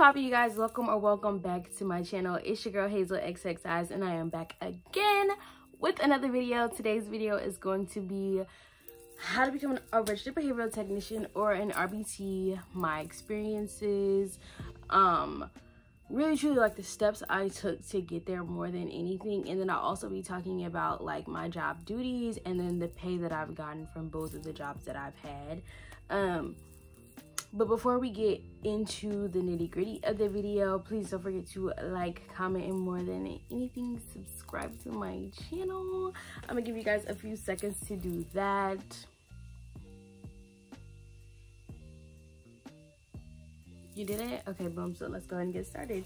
poppin', you guys? Welcome or welcome back to my channel. It's your girl Hazel XXIs, and I am back again with another video. Today's video is going to be how to become a registered behavioral technician or an RBT, my experiences, really truly like the steps I took to get there more than anything. And then I'll also be talking about like my job duties and then the pay that I've gotten from both of the jobs that I've had. But before we get into the nitty-gritty of the video, please don't forget to like, comment, and more than anything, subscribe to my channel. I'm gonna give you guys a few seconds to do that. You did it? Okay, boom. So let's go ahead and get started.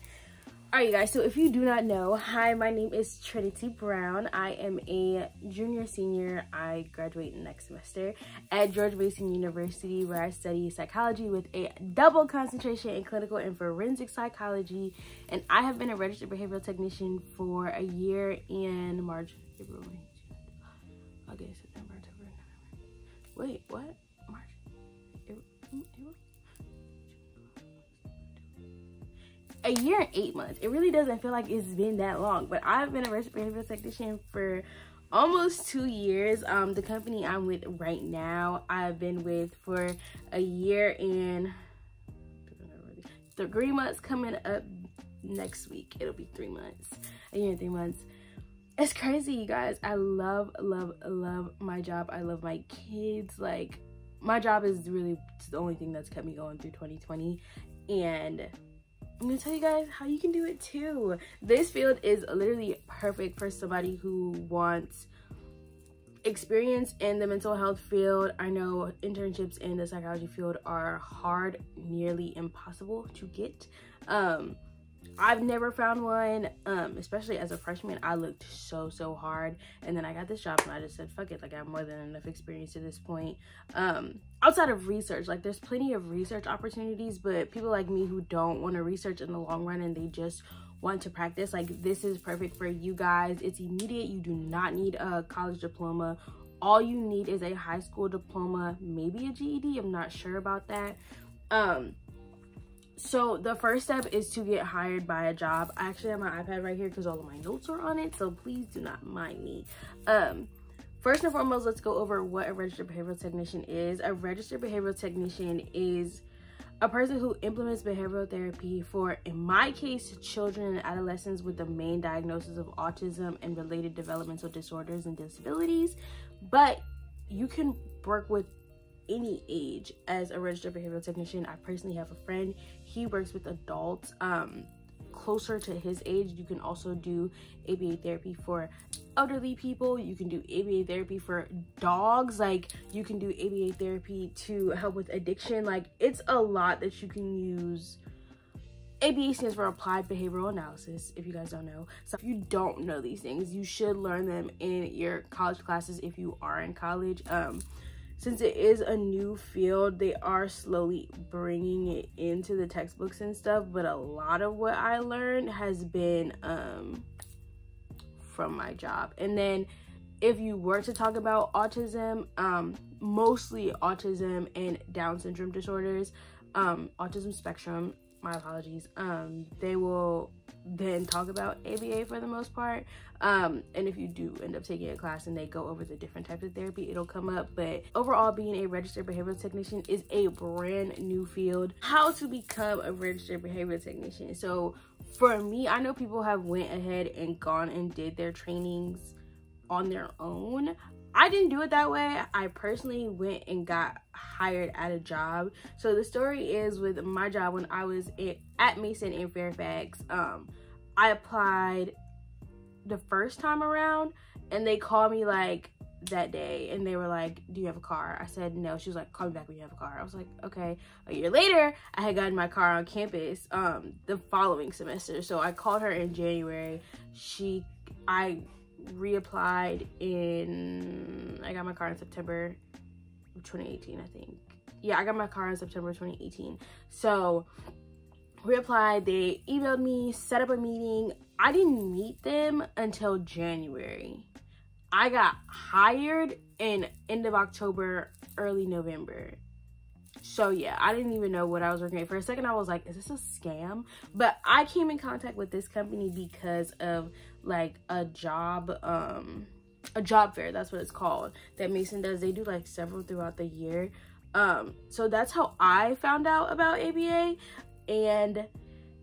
All right, you guys, so if you do not know, hi, my name is Trinity Brown. I am a junior senior. I graduate next semester at George Mason University, where I study psychology with a double concentration in clinical and forensic psychology. And I have been a registered behavioral technician for a year in March, April, May, June, August, September, October, November. Wait, what? March, April? A year and 8 months. It really doesn't feel like it's been that long, but I've been a registered behavioral technician for almost 2 years. The company I'm with right now, I've been with for a year and 3 months. Coming up next week, it'll be 3 months. A year and 3 months. It's crazy, you guys. I love my job. I love my kids. Like, my job is really the only thing that's kept me going through 2020, and I'm gonna tell you guys how you can do it too. This field is literally perfect for somebody who wants experience in the mental health field. I know internships in the psychology field are hard, nearly impossible to get. I've never found one, especially as a freshman. I looked so hard, and then I got this job and I just said, fuck it, like I have more than enough experience to this point. Outside of research, like there's plenty of research opportunities, but people like me who don't want to research in the long run and they just want to practice, like this is perfect for you guys. It's immediate. You do not need a college diploma. All you need is a high school diploma, maybe a GED. I'm not sure about that. So the first step is to get hired by a job. I actually have my iPad right here because all of my notes are on it, so please do not mind me. First and foremost, let's go over what a registered behavioral technician is. A registered behavioral technician is a person who implements behavioral therapy for, in my case, children and adolescents with the main diagnosis of autism and related developmental disorders and disabilities. But you can work with any age as a registered behavioral technician. I personally have a friend, he works with adults closer to his age. You can also do ABA therapy for elderly people. You can do ABA therapy for dogs. Like, you can do ABA therapy to help with addiction. Like, it's a lot that you can use. ABA stands for Applied Behavioral Analysis, if you guys don't know. So if you don't know these things, you should learn them in your college classes if you are in college. Since it is a new field, they are slowly bringing it into the textbooks and stuff, but a lot of what I learned has been from my job. And then if you were to talk about autism, mostly autism and Down syndrome disorders, autism spectrum, my apologies, they will then talk about ABA for the most part. And if you do end up taking a class and they go over the different types of therapy, it'll come up. But overall, being a registered behavioral technician is a brand new field. How to become a registered behavioral technician. So for me, I know people have went ahead and gone and did their trainings on their own. I didn't do it that way. I personally went and got hired at a job. So the story is, with my job when I was at Mason in Fairfax, I applied the first time around and they called me like that day and they were like, do you have a car? I said no. She was like, call me back when you have a car. I was like, okay. A year later, I had gotten my car on campus the following semester. So I called her in January. I reapplied I got my car in September of 2018, I think. Yeah, I got my car in September 2018. So reapplied, they emailed me, set up a meeting. I didn't meet them until January. I got hired in end of October, early November. So yeah, I didn't even know what I was working at. For a second, I was like, is this a scam? But I came in contact with this company because of like a job fair, that's what it's called, that Mason does. They do like several throughout the year. So that's how I found out about ABA. And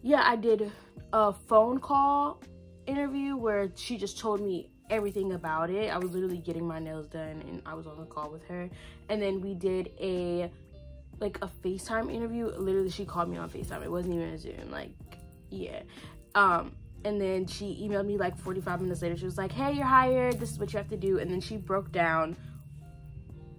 yeah, I did a phone call interview where she just told me everything about it. I was literally getting my nails done and I was on the call with her. And then we did a FaceTime interview. Literally, she called me on FaceTime. It wasn't even a Zoom. Like, yeah. And then she emailed me like 45 minutes later. She was like, hey, you're hired. This is what you have to do. And then she broke down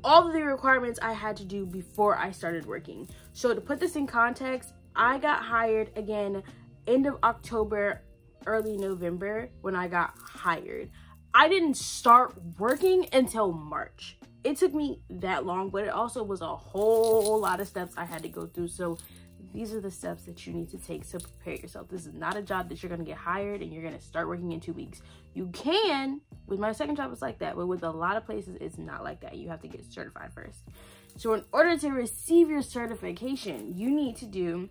all of the requirements I had to do before I started working. So to put this in context, I got hired again end of October, early November when I got hired. I didn't start working until March. It took me that long, but it also was a whole lot of steps I had to go through. So these are the steps that you need to take to prepare yourself. This is not a job that you're gonna get hired and you're gonna start working in 2 weeks. You can, with my second job, it's like that, but with a lot of places, it's not like that. You have to get certified first. So in order to receive your certification, you need to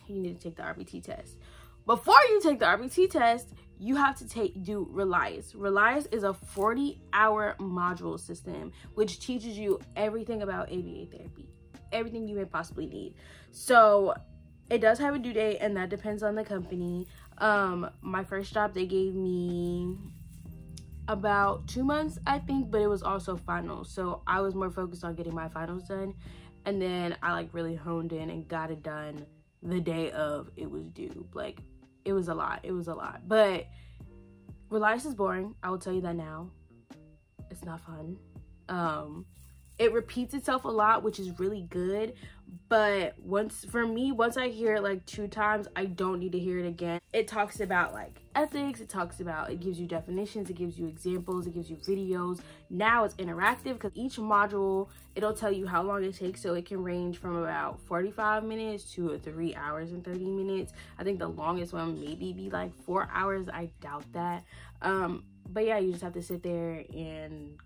take the RBT test. Before you take the RBT test, you have to do Relias. Relias is a 40-hour module system, which teaches you everything about ABA therapy, everything you may possibly need. So it does have a due date, and that depends on the company. My first job, they gave me about 2 months, I think, but it was also finals. So I was more focused on getting my finals done. And then I like really honed in and got it done the day of it was due. Like, it was a lot. It was a lot. But Relias is boring. I will tell you that now. It's not fun. It repeats itself a lot, which is really good. But once I hear it like 2 times, I don't need to hear it again. It talks about like ethics. It gives you definitions. It gives you examples. It gives you videos. Now it's interactive because each module, it'll tell you how long it takes. So it can range from about 45 minutes to 3 hours and 30 minutes. I think the longest one maybe be like 4 hours. I doubt that. But yeah, you just have to sit there and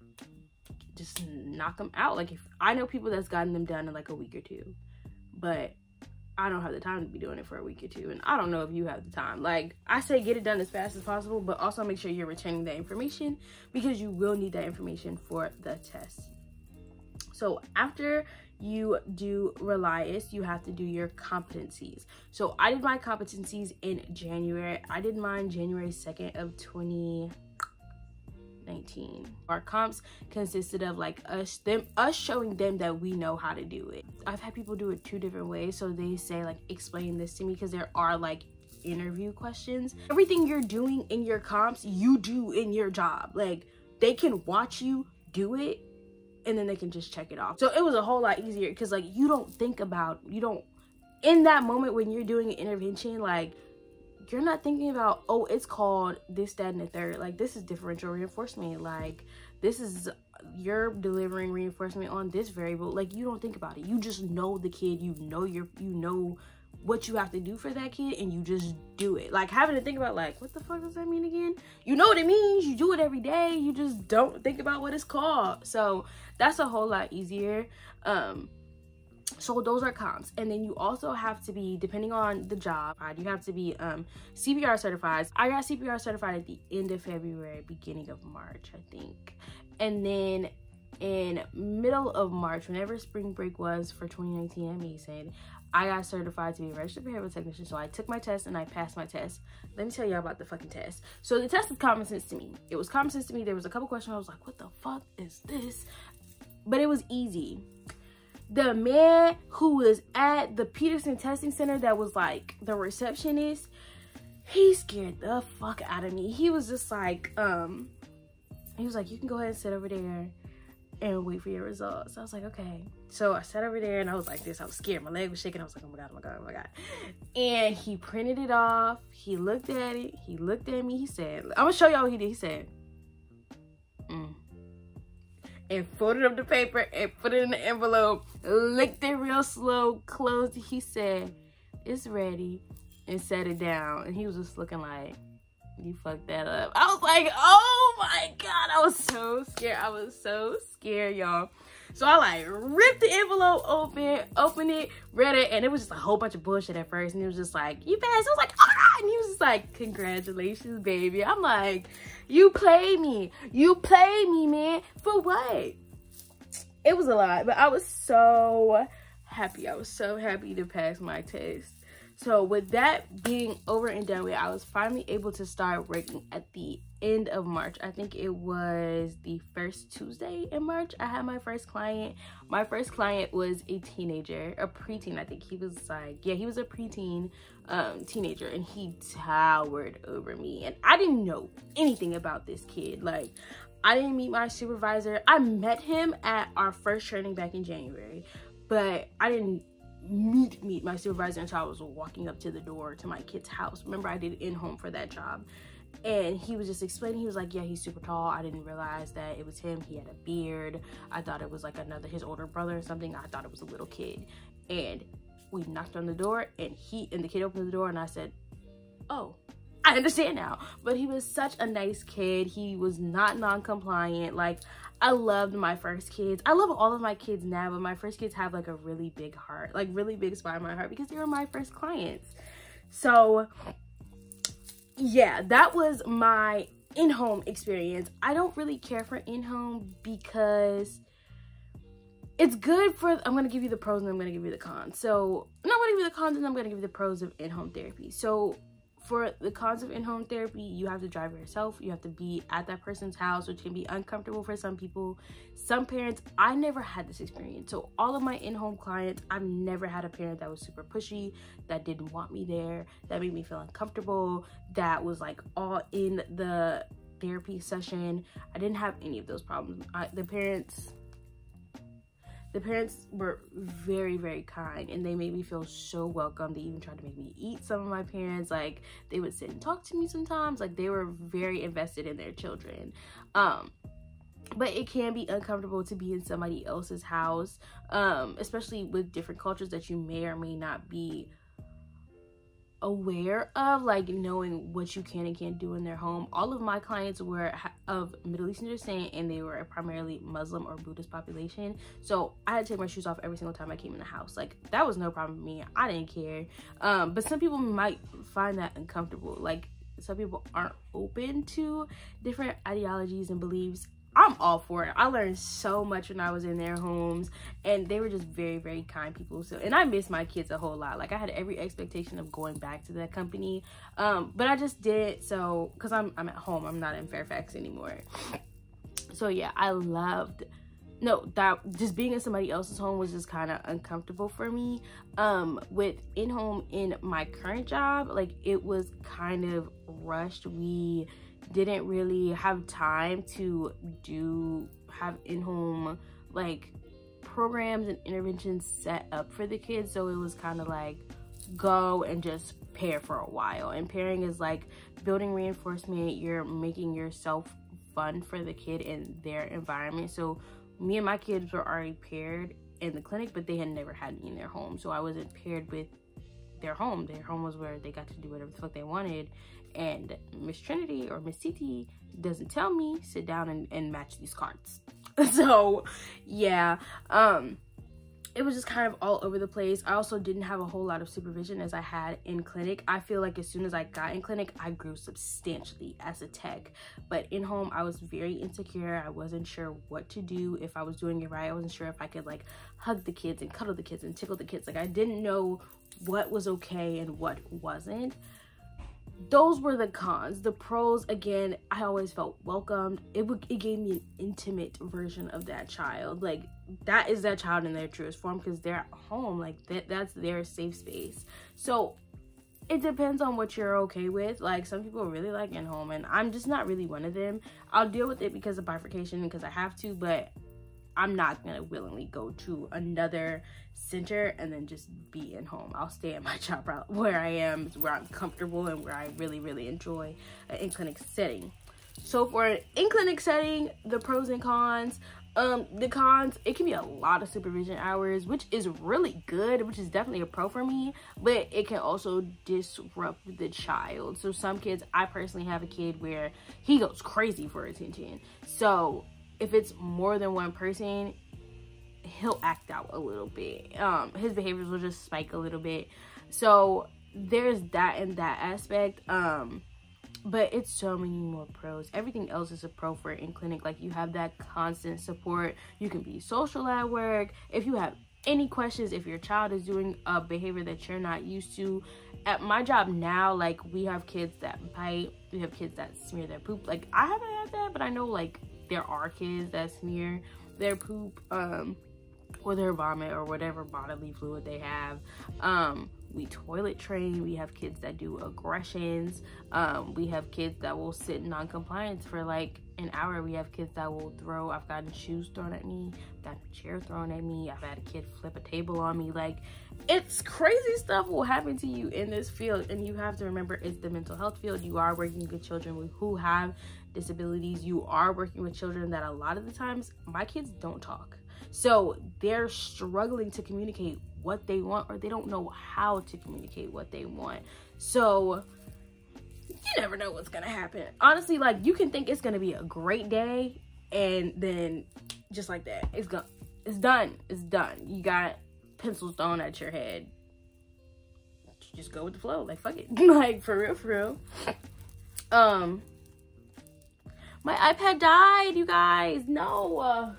just knock them out. Like, if I know people that's gotten them done in like a week or 2, but I don't have the time to be doing it for a week or 2, and I don't know if you have the time. Like, I say get it done as fast as possible, but also make sure you're retaining that information because you will need that information for the test. So after you do Relias, you have to do your competencies. So I did my competencies in January. I did mine January 2nd of 2019. Our comps consisted of like us showing them that we know how to do it. I've had people do it 2 different ways. So they say like, explain this to me, because there are like interview questions. Everything you're doing in your comps, you do in your job. Like, they can watch you do it and then they can just check it off. So it was a whole lot easier because like you don't in that moment when you're doing an intervention, like, you're not thinking about, oh, it's called this, that, and the third. Like, this is differential reinforcement. Like, this is, you're delivering reinforcement on this variable. Like, you don't think about it. You just know the kid. You know what you have to do for that kid, and you just do it. Like, having to think about, like, what the fuck does that mean again? You know what it means. You do it every day. You just don't think about what it's called. So that's a whole lot easier. So those are comps. And then you also have to be, depending on the job, you have to be CPR certified. I got CPR certified at the end of February, beginning of March, I think. And then in middle of March, whenever spring break was for 2019 at Mason, I got certified to be a registered behavioral technician. So I took my test and I passed my test. Let me tell y'all about the fucking test. So the test is common sense to me. It was common sense to me. There was a couple questions I was like, what the fuck is this? But it was easy. The man who was at the Peterson Testing Center that was like the receptionist, he scared the fuck out of me. He was just like, he was like, you can go ahead and sit over there and wait for your results. I was like, okay. So I sat over there and I was like this. I was scared. My leg was shaking. I was like, oh my God, oh my God, oh my God. And he printed it off. He looked at it. He looked at me. He said, I'm gonna show y'all what he did. He said, and folded up the paper and put it in the envelope, licked it real slow, closed it. He said, it's ready, and set it down. And he was just looking like, you fucked that up. I was like, oh my God, I was so scared. I was so scared, y'all. So I like ripped the envelope opened it, read it, and it was just a whole bunch of bullshit at first. And he was just like, you passed. I was like, ah! And he was just like, congratulations, baby. I'm like, you played me, man. For what? It was a lot, but I was so happy. I was so happy to pass my test. So with that being over and done with, I was finally able to start working at the end of March. I think it was the first Tuesday in March. I had my first client. My first client was a teenager, a preteen. I think he was like, yeah, he was a preteen teenager, and he towered over me. And I didn't know anything about this kid. Like, I didn't meet my supervisor. I met him at our first training back in January, but I didn't meet my supervisor until I was walking up to the door to my kid's house. Remember, I did in-home for that job, and he was just explaining. He was like, yeah, he's super tall. I didn't realize that it was him. He had a beard. I thought it was like his older brother or something. I thought it was a little kid. And we knocked on the door, and the kid opened the door, and I said, oh, I understand now. But he was such a nice kid. He was not non-compliant. Like, I loved my first kids. I love all of my kids now, but my first kids have like a really big heart, like really big spot in my heart, because they were my first clients. So yeah, that was my in-home experience. I don't really care for in-home because it's good for, I'm going to give you the pros and I'm going to give you the cons. So I'm going to give you the cons and I'm going to give you the pros of in-home therapy. So for the cons of in-home therapy, you have to drive yourself. You have to be at that person's house, which can be uncomfortable for some people. Some parents, I never had this experience. So all of my in-home clients, I've never had a parent that was super pushy, that didn't want me there, that made me feel uncomfortable, that was like all in the therapy session. I didn't have any of those problems. The parents were very, very kind, and they made me feel so welcome. They even tried to make me eat. Some of my parents, like, they would sit and talk to me sometimes. Like, they were very invested in their children. But it can be uncomfortable to be in somebody else's house, especially with different cultures that you may or may not be aware of, like knowing what you can and can't do in their home. All of my clients were of Middle Eastern descent, and they were a primarily Muslim or Buddhist population, so I had to take my shoes off every single time I came in the house. Like, that was no problem for me. I didn't care. But some people might find that uncomfortable. Like, some people aren't open to different ideologies and beliefs. I'm all for it. I learned so much when I was in their homes, and they were just very, very kind people. So, and I miss my kids a whole lot. Like, I had every expectation of going back to that company, but I just didn't. So, because I'm at home, I'm not in Fairfax anymore. So yeah, that just being in somebody else's home was just kind of uncomfortable for me. With in-home in my current job, like, it was kind of rushed. We didn't really have time to have in-home like programs and interventions set up for the kids, so it was kind of like go and just pair for a while. And pairing is like building reinforcement. You're making yourself fun for the kid in their environment. So me and my kids were already paired in the clinic, but they had never had me in their home, so I wasn't paired with their home. Their home was where they got to do whatever the fuck they wanted, and Miss Trinity or Miss TT doesn't tell me sit down and match these cards. So yeah, it was just kind of all over the place. I also didn't have a whole lot of supervision as I had in clinic. I feel like as soon as I got in clinic, I grew substantially as a tech, but in home I was very insecure. I wasn't sure what to do, if I was doing it right. I wasn't sure if I could like hug the kids and cuddle the kids and tickle the kids. Like, I didn't know what was okay and what wasn't. Those were the cons. The pros, again, I always felt welcomed. It gave me an intimate version of that child. Like, that is that child in their truest form, because they're at home. Like, that's their safe space. So it depends on what you're okay with. Like, some people really like in-home, and I'm just not really one of them. I'll deal with it because of bifurcation, because I have to, but I'm not gonna willingly go to another center and then just be in home. I'll stay at my job where I am, where I'm comfortable and where I really, really enjoy an in-clinic setting. So for an in-clinic setting, the pros and cons. The cons, it can be a lot of supervision hours, which is really good, which is definitely a pro for me, but it can also disrupt the child. So some kids, I personally have a kid where he goes crazy for attention. So if it's more than one person, he'll act out a little bit. His behaviors will just spike a little bit. So there's that in that aspect. But it's so many more pros. Everything else is a pro for in clinic. Like, you have that constant support. You can be social at work. If you have any questions, if your child is doing a behavior that you're not used to. At my job now, like, we have kids that bite. We have kids that smear their poop. Like, I haven't had that, but I know, like, there are kids that smear their poop, or their vomit, or whatever bodily fluid they have. We toilet train. We have kids that do aggressions. We have kids that will sit in non-compliance for like an hour. We have kids that will throw, I've gotten shoes thrown at me, I've gotten a chair thrown at me, I've had a kid flip a table on me. Like, it's crazy stuff will happen to you in this field, and you have to remember it's the mental health field. You are working with children who have disabilities. You are working with children that a lot of the times, my kids don't talk. So they're struggling to communicate what they want, or they don't know how to communicate what they want. So you never know what's gonna happen. Honestly, like, you can think it's gonna be a great day, and then just like that, it's done. You got pencils thrown at your head. Just go with the flow. Like, fuck it. Like, for real. My iPad died, you guys. No.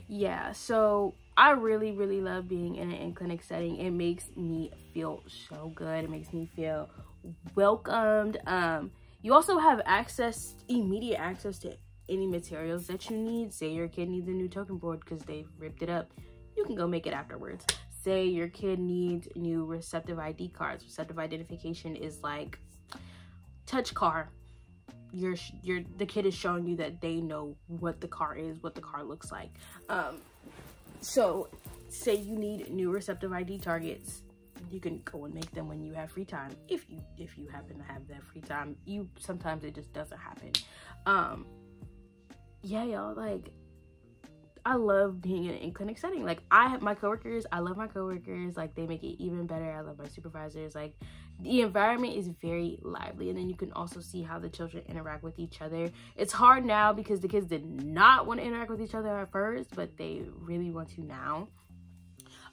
Yeah, so I really love being in an in-clinic setting. It makes me feel so good. It makes me feel welcomed. You also have immediate access to any materials that you need. Say your kid needs a new token board because they've ripped it up, you can go make it afterwards. Say your kid needs new receptive ID cards. Receptive identification is like touch car. The kid is showing you that they know what the car is, what the car looks like. So say you need new receptive ID targets, you can go and make them when you have free time. If you happen to have that free time, sometimes it just doesn't happen. Yeah, y'all, like, I love being in an in-clinic setting. Like, I love my coworkers. Like, they make it even better. I love my supervisors. Like, the environment is very lively, and then you can also see how the children interact with each other. It's hard now because the kids did not want to interact with each other at first, but they really want to now.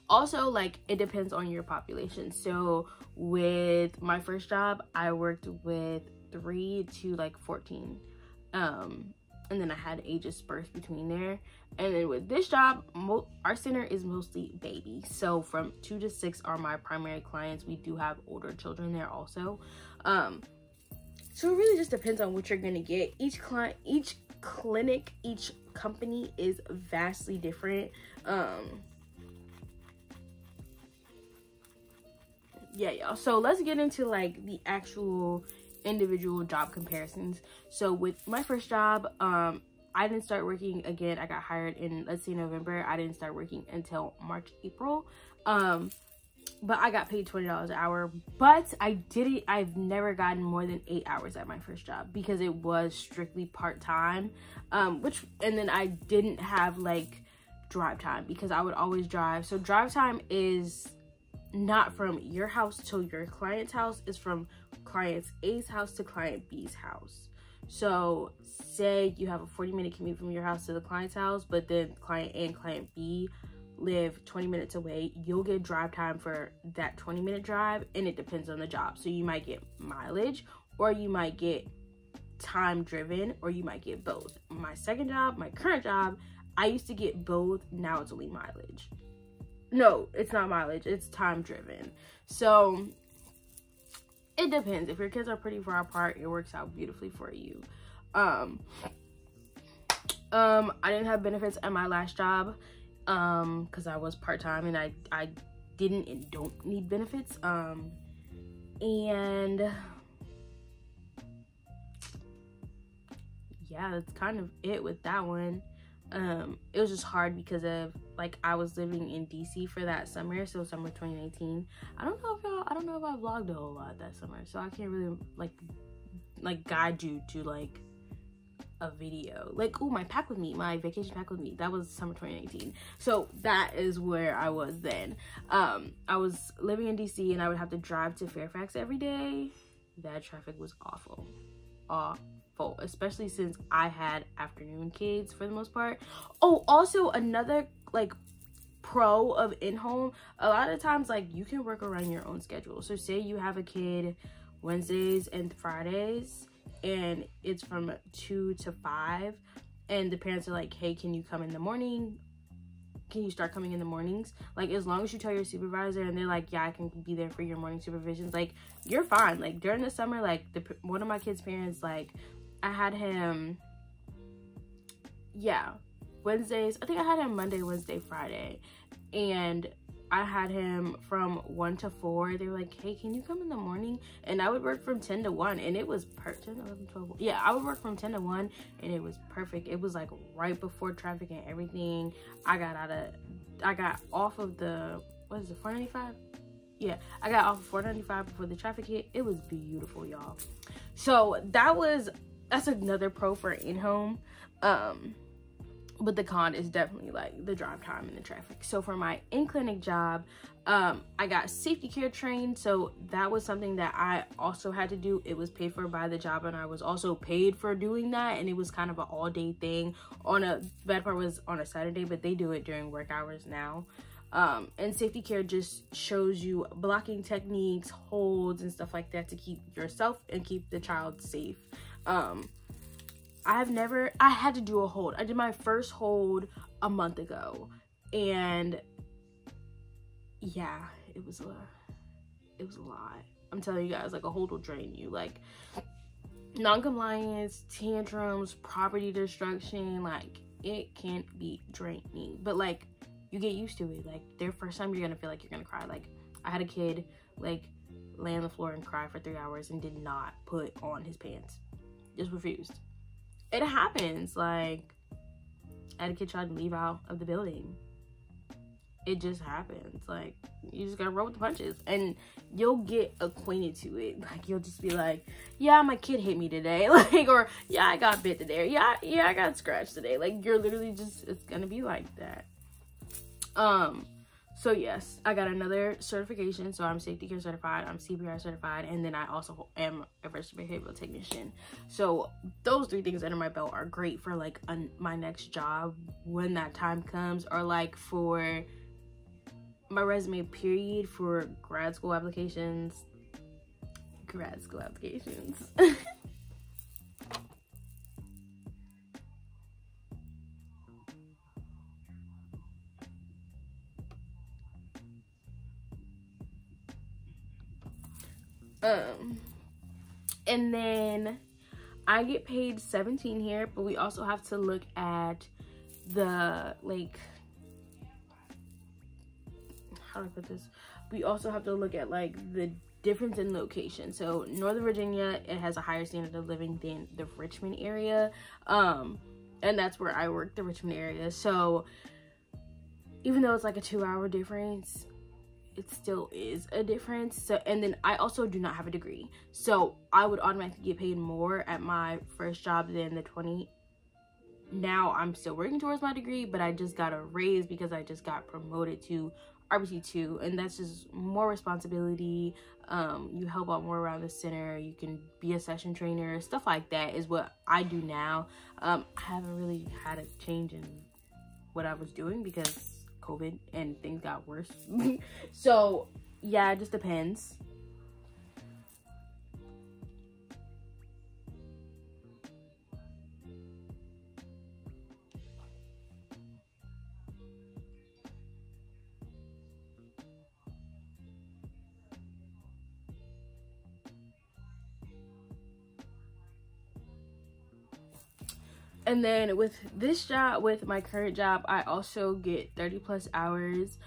Also, like, it depends on your population. So with my first job, I worked with 3 to like 14. And then I had ages dispersed between there. And then with this job, our center is mostly babies. So from 2 to 6 are my primary clients. We do have older children there also. So it really just depends on what you're gonna get. Each client, each clinic, each company is vastly different. Yeah, y'all. So let's get into like the actual individual job comparisons. So with my first job, I didn't start working again. I got hired in, let's say, November. I didn't start working until March, April. But I got paid $20 an hour. But I've never gotten more than 8 hours at my first job because it was strictly part-time. And then I didn't have like drive time because I would always drive. So drive time is not from your house to your client's house, is from client A's house to client B's house. So say you have a 40-minute commute from your house to the client's house, but then client A and client B live 20 minutes away, you'll get drive time for that 20-minute drive, and it depends on the job. So you might get mileage, or you might get time driven, or you might get both. My second job, my current job, I used to get both. Now it's only mileage. No, it's not mileage, it's time driven. So it depends. If your kids are pretty far apart, it works out beautifully for you. I didn't have benefits at my last job because I was part-time, and I didn't and don't need benefits. And yeah, that's kind of it with that one. It was just hard because of, like, I was living in DC for that summer, so summer 2019. I don't know if I vlogged a whole lot that summer, so I can't really like guide you to like a video. Like, oh, my vacation pack with me, that was summer 2019. So that is where I was then. I was living in DC, and I would have to drive to Fairfax every day. That traffic was awful. fault, especially since I had afternoon kids for the most part. Oh, also another like pro of in-home, a lot of times like you can work around your own schedule. So say you have a kid Wednesdays and Fridays and it's from 2 to 5 and the parents are like, hey, can you come in the morning? Can you start coming in the mornings? Like, as long as you tell your supervisor and they're like, yeah, I can be there for your morning supervisions, like, you're fine. Like, during the summer, like, one of my kids' parents, like, I had him, yeah, Wednesdays. I think I had him Monday, Wednesday, Friday. And I had him from 1 to 4. They were like, hey, can you come in the morning? And I would work from 10 to 1. And it was 10, 11, 12. Yeah, I would work from 10 to 1. And it was perfect. It was like right before traffic and everything. I got off of the, what is it, 495? Yeah, I got off of 495 before the traffic hit. It was beautiful, y'all. So that's another pro for in-home. But the con is definitely like the drive time and the traffic. So for my in-clinic job, I got safety care trained. So that was something that I also had to do. It was paid for by the job and I was also paid for doing that. And it was kind of an all-day thing. The bad part was on a Saturday, but they do it during work hours now. And safety care just shows you blocking techniques, holds, and stuff like that to keep yourself and keep the child safe. I had to do a hold. I did my first hold a month ago. And yeah, it was a lot. I'm telling you guys, like, a hold will drain you. Like, non-compliance, tantrums, property destruction, like, it can be draining. But, like, you get used to it. Like, their first time, you're gonna feel like you're gonna cry. Like, I had a kid, like, lay on the floor and cry for 3 hours and did not put on his pants. Just refused. It happens. Like, I had a kid try to leave out of the building. It just happens. Like, you just gotta roll with the punches and you'll get acquainted to it. Like, you'll just be like, yeah, my kid hit me today. Like, or yeah, I got bit today. Or, yeah, I got scratched today. Like, you're literally just, it's gonna be like that. So yes, I got another certification. So I'm safety care certified, I'm CPR certified, and then I also am a registered behavioral technician. So those 3 things under my belt are great for like my next job when that time comes, or like for my resume period for grad school applications. And then I get paid $17 here, but we also have to look at the, like, how do I put this? We also have to look at like the difference in location. So Northern Virginia, it has a higher standard of living than the Richmond area. And that's where I work, the Richmond area. So even though it's like a 2-hour difference, it still is a difference. So, and then I also do not have a degree, so I would automatically get paid more at my first job than the 20. Now I'm still working towards my degree, but I just got a raise because I just got promoted to RBT2, and that's just more responsibility. You help out more around the center, you can be a session trainer, stuff like that is what I do now. I haven't really had a change in what I was doing because COVID and things got worse. So yeah, it just depends. And then with this job, with my current job, I also get 30+ hours.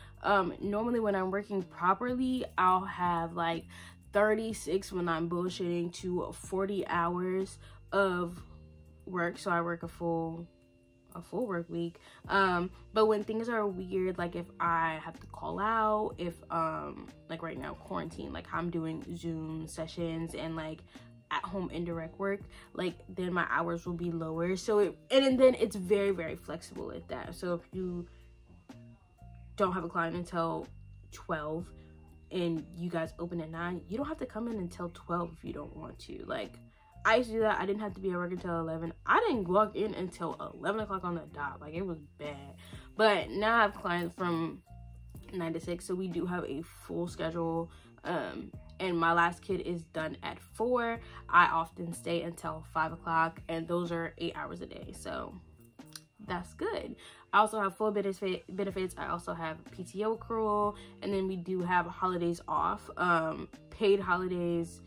Normally when I'm working properly, I'll have like 36 when I'm bullshitting to 40 hours of work. So I work a full work week. But when things are weird, like if I have to call out, if like right now quarantine, like I'm doing Zoom sessions and like at home indirect work, like then my hours will be lower. So and then it's very, very flexible at that. So if you don't have a client until 12 and you guys open at 9, you don't have to come in until 12 if you don't want to. Like, I used to do that. I didn't have to be at work until 11. I didn't log in until 11 o'clock on the dot. Like, it was bad. But now I have clients from 9 to 6, so we do have a full schedule. And my last kid is done at 4. I often stay until 5 o'clock, and those are 8 hours a day. So that's good. I also have full benefits. I also have PTO accrual, and then we do have holidays off, paid holidays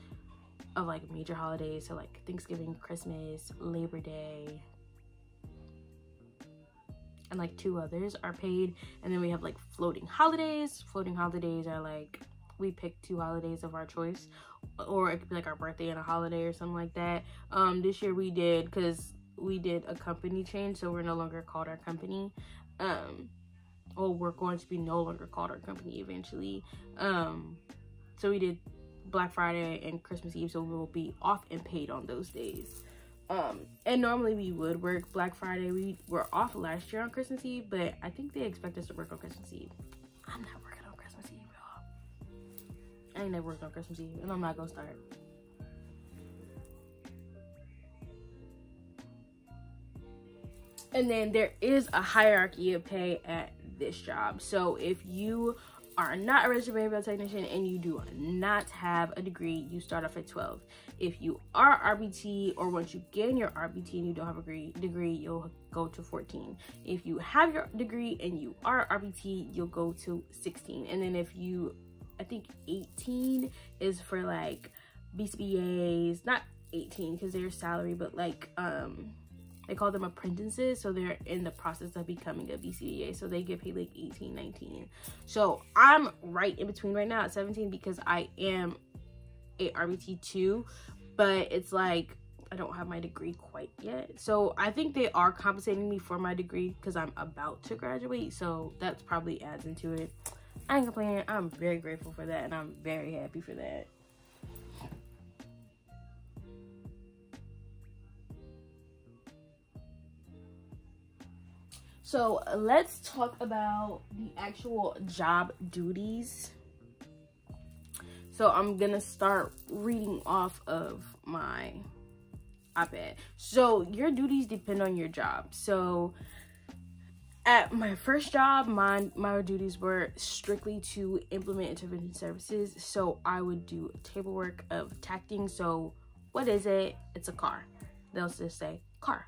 of like major holidays, so like Thanksgiving, Christmas, Labor Day, and like 2 others are paid. And then we have like floating holidays. Floating holidays are like, we pick 2 holidays of our choice, or it could be like our birthday and a holiday or something like that. This year we did, because we did a company change, so we're no longer called our company. Or we're going to be no longer called our company eventually. So we did Black Friday and Christmas Eve, so we will be off and paid on those days. And normally we would work Black Friday. We were off last year on Christmas Eve, but I think they expect us to work on Christmas Eve. I'm not working on Christmas Eve, y'all. I ain't never worked on Christmas Eve, and I'm not gonna start. And then there is a hierarchy of pay at this job. So if you are not a registered behavioral technician and you do not have a degree, you start off at 12. If you are RBT, or once you gain your RBT and you don't have a degree, you'll go to 14. If you have your degree and you are RBT, you'll go to 16. And then if you, I think 18 is for like BCBAs, not 18 because they're salary, but like they call them apprentices, so they're in the process of becoming a BCBA, so they get paid like 18, 19. So I'm right in between right now at 17 because I am a RBT too, but it's like I don't have my degree quite yet. So I think they are compensating me for my degree because I'm about to graduate, so that's probably adds into it. I ain't complaining. I'm very grateful for that, and I'm very happy for that. So let's talk about the actual job duties. So I'm gonna start reading off of my iPad. So your duties depend on your job. So at my first job, my duties were strictly to implement intervention services. So I would do table work of tacting. So what is it? It's a car. They'll just say car.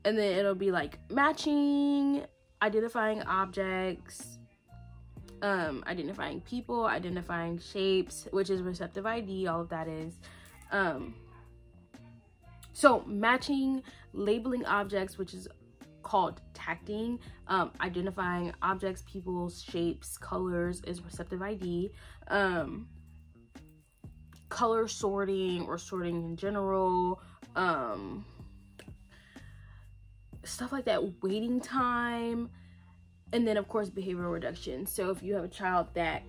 And then it'll be like matching, identifying objects, identifying people, identifying shapes, which is receptive ID, all of that is. So matching, labeling objects, which is called tacting, identifying objects, people, shapes, colors is receptive ID. Color sorting or sorting in general, stuff like that, waiting time, and then of course behavioral reduction. So if you have a child that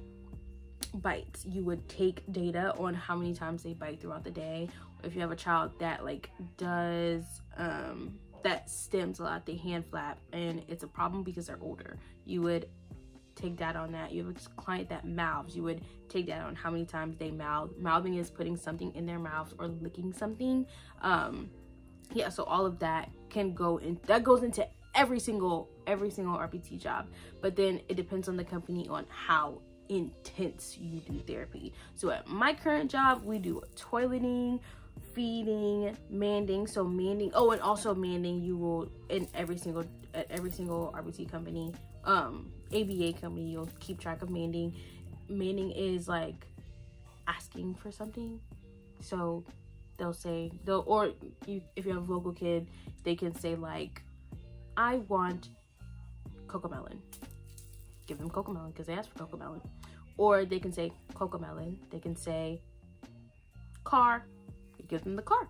bites, you would take data on how many times they bite throughout the day. If you have a child that like does that stems a lot, they hand flap, and it's a problem because they're older, you would take data on that. You have a client that mouths, you would take data on how many times they mouth. Mouthing is putting something in their mouth or licking something. Yeah, so all of that can go in, that goes into every single RPT job, but then it depends on the company on how intense you do therapy. So at my current job, we do toileting, feeding, manding. So manding, oh, and also manding, you will at every single RPT company, ABA company, you'll keep track of manding. Manding is like asking for something. So they'll say, if you have a local kid, they can say like, I want Cocomelon. Give them Cocomelon because they asked for Cocomelon. Or they can say Cocomelon. They can say car. You give them the car.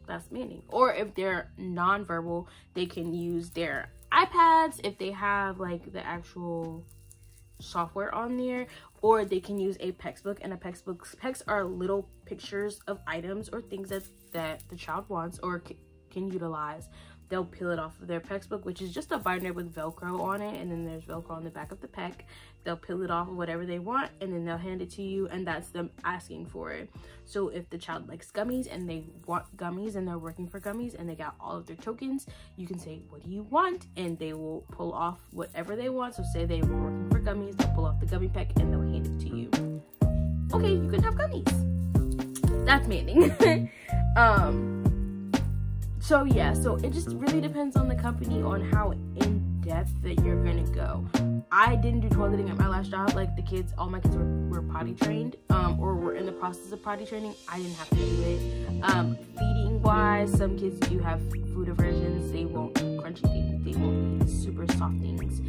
That's meaning. Or if they're nonverbal, they can use their iPads if they have like the actual software on there, or they can use a PEX book. And a PEX book, PEX are little pictures of items or things that the child wants or can utilize. they'll peel it off of their textbook, which is just a binder with Velcro on it, and then there's Velcro on the back of the peck. They'll peel it off of whatever they want, and then they'll hand it to you, and that's them asking for it. So if the child likes gummies and they want gummies and they're working for gummies and they got all of their tokens, you can say, what do you want? And they will pull off whatever they want. So say they were working for gummies, they'll pull off the gummy peck and they'll hand it to you. Okay, you can have gummies. That's manning. So yeah, so it just really depends on the company on how in depth that you're gonna go. I didn't do toileting at my last job. Like the kids, all my kids were potty trained, or were in the process of potty training. I didn't have to do it. Feeding wise, some kids do have food aversions. They won't eat crunchy things. They won't eat super soft things.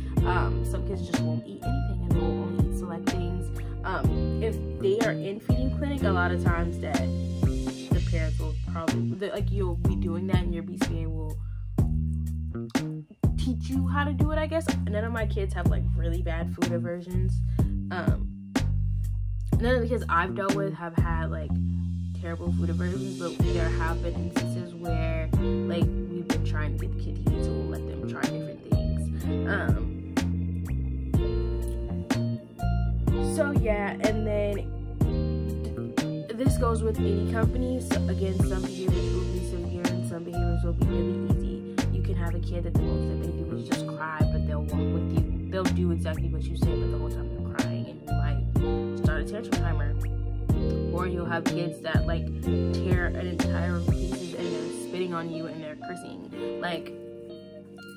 Some kids just won't eat anything and they will only eat select things. If they are in feeding clinic, a lot of times that the parents will probably, like, you'll be doing that and your BCA will teach you how to do it, I guess. None of my kids have like really bad food aversions. None of the kids I've dealt with have had like terrible food aversions, but there have been instances where like we've been trying to get the kid to eat, so we'll let them try different things. So yeah, and then this goes with any company. So again, some behaviors will be severe and some behaviors will be really easy. You can have a kid that the most that they do is just cry, but they'll walk with you. They'll do exactly what you say, but the whole time they're crying, and you might start a tantrum timer. Or you'll have kids that like tear an entire room to pieces and they're spitting on you and they're cursing. Like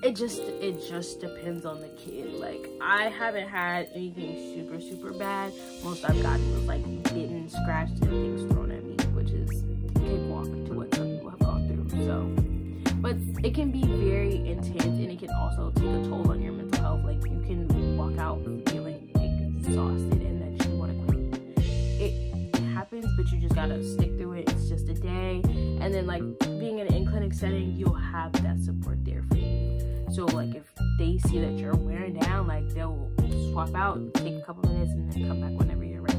it just depends on the kid. Like I haven't had anything super bad. Most I've gotten was like bitten, scratched, and things thrown at me, which is a cakewalk to what some people have gone through. So, but it can be very intense and it can also take a toll on your mental health. Like you can walk out feeling exhausted and that you want to quit. It happens, but you just gotta stick through it. It's just a day, and then like being in an in-clinic setting, you'll have that support there for you. So like if they see that you're wearing down, like they'll swap out, take a couple minutes, and then come back whenever you're ready.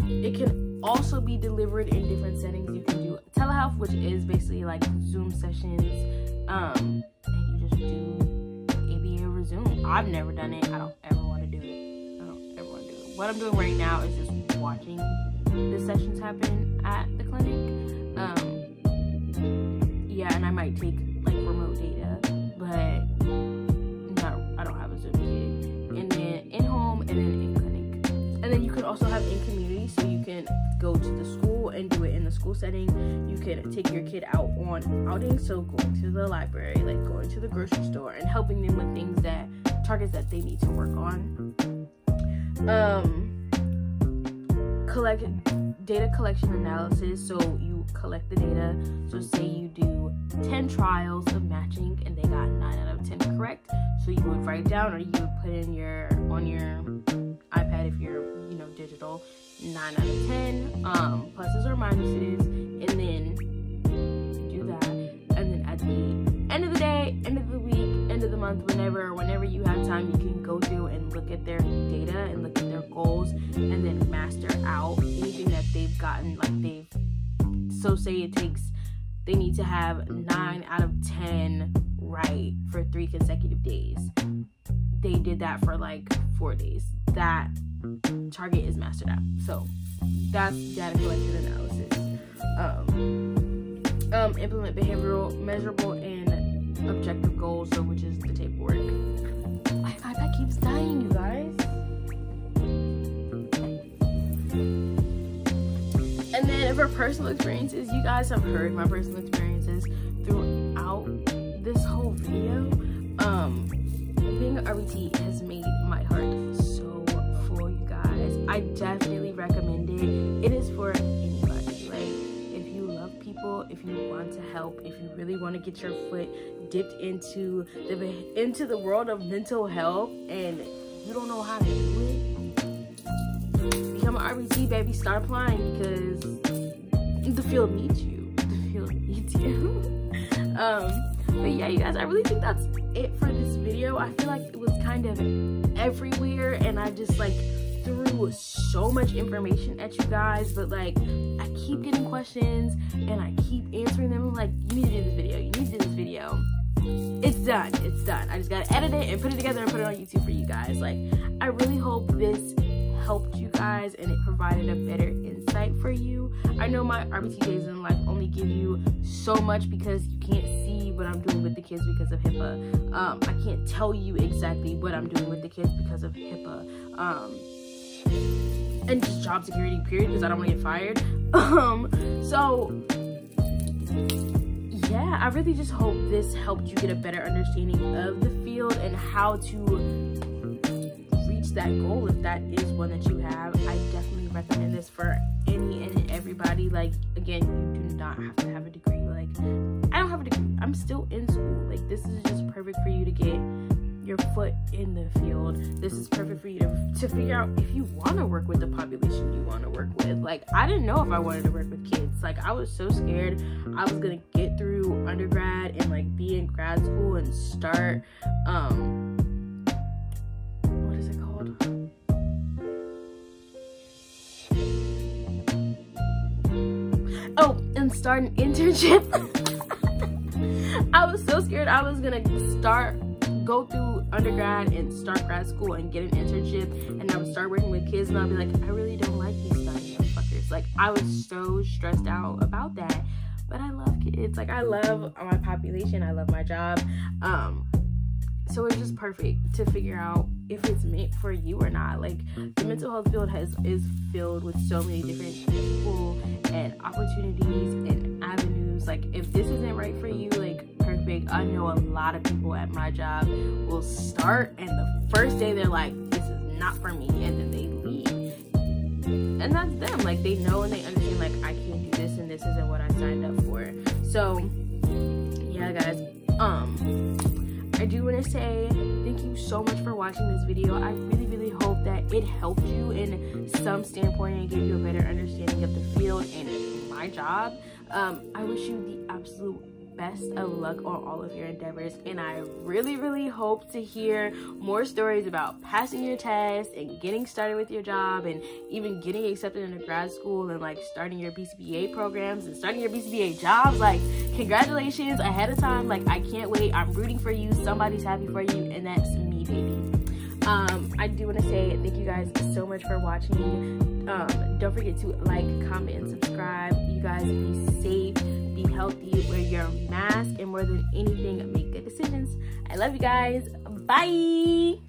It can also be delivered in different settings. You can do telehealth, which is basically like Zoom sessions, and you just do ABA over Zoom. I've never done it. I don't ever want to do it. I don't ever want to do it. What I'm doing right now is just watching the sessions happen at the clinic. Yeah, and I might take like remote data, but I don't have a Zoom kid. And then in home, and then in clinic. And then you can also have in community, so you can go to the school and do it in the school setting. You can take your kid out on outings, so going to the library, like going to the grocery store, and helping them with things that targets that they need to work on. Collect data collection analysis, so you collect the data. So say you do 10 trials of matching and they got 9 out of 10 correct, so you would write down, or you would put in on your iPad if you're digital, 9 out of 10 pluses or minuses, and then do that. And then at the end of the day, end of the week, end of the month, whenever you have time, you can go through and look at their data and look at their goals, and then master out anything that they've gotten. Like so say they need to have 9 out of 10 right for 3 consecutive days. They did that for like 4 days. That target is mastered out. So that's data collection analysis. Implement behavioral, measurable, and objective goals, so which is the tape work. My iPad keeps dying, you guys. And then for personal experiences, you guys have heard my personal experiences throughout this whole video. Being an RBT has made my heart so full, you guys. I definitely recommend it. It is for anybody. Like, if you love people, if you want to help, if you really want to get your foot dipped into the world of mental health and you don't know how to do it, become an RBT, baby. Start applying, because the field needs you. The field needs you. But yeah, you guys, I really think that's it for this video. I feel like it was kind of everywhere, and I just like threw so much information at you guys, but like I keep getting questions and I keep answering them. I'm like, you need to do this video, you need to do this video. It's done, it's done. I just gotta edit it and put it together and put it on YouTube for you guys. Like, I really hope this helped you guys and it provided a better insight for you. I know my RBT days in life only give you so much because you can't see what I'm doing with the kids because of HIPAA. I can't tell you exactly what I'm doing with the kids because of HIPAA. And just job security, period, because I don't want to get fired. So yeah, I really just hope this helped you get a better understanding of the field and how to reach that goal if that is one that you have. I definitely recommend this for any and everybody. Like, again, you do not have to have a degree. Like, I don't have a degree. I'm still in school. Like, this is just perfect for you to get your foot in the field. This is perfect for you to figure out if you want to work with the population you want to work with. Like, I didn't know if I wanted to work with kids. Like, I was so scared I was gonna get through undergrad and like be in grad school and start what is it called, and start an internship. I was so scared I was gonna go through undergrad and start grad school and get an internship, and I would start working with kids and I'll be like, I really don't like these study motherfuckers. Like, I was so stressed out about that. But I love kids. Like, I love my population, I love my job. So it's just perfect to figure out if it's meant for you or not. Like, the mental health field is filled with so many different people and opportunities and avenues. Like, if this isn't right for you, like, perfect. I know a lot of people at my job will start and the first day they're like, this is not for me, and then they leave. And that's them. Like, they know and they understand, like, I can't do this and this isn't what I signed up for. So yeah, guys, I do want to say thank you so much for watching this video. I really hope that it helped you in some standpoint and gave you a better understanding of the field and my job. I wish you the absolute best of luck on all of your endeavors, and I really hope to hear more stories about passing your test and getting started with your job and even getting accepted into grad school and like starting your BCBA programs and starting your BCBA jobs. Like, congratulations ahead of time. Like, I can't wait. I'm rooting for you. Somebody's happy for you, and that's me, baby. I do want to say thank you guys so much for watching. Don't forget to like, comment, and subscribe. You guys be safe, be healthy, wear your mask, and more than anything, make good decisions. I love you guys. Bye.